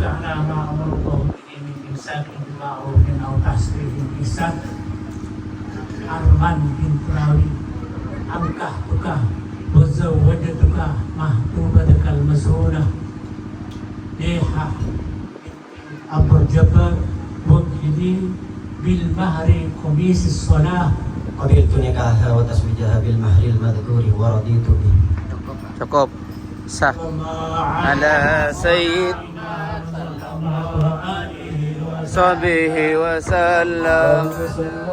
على ما أمرته به من إمساك بمعروف أو تسريح بإحسان Arman bin Turawi angkah tukah wazawajatuka mahtubatakal mas'una Deha Abu Jabbar Mubhidi bil mahri Kumis Salah قبلت نكاحها وتزويجها بالمهر المذكور ورضيت به. Cukup. Sah. Ala Sayyid Sahbihi wa sallam.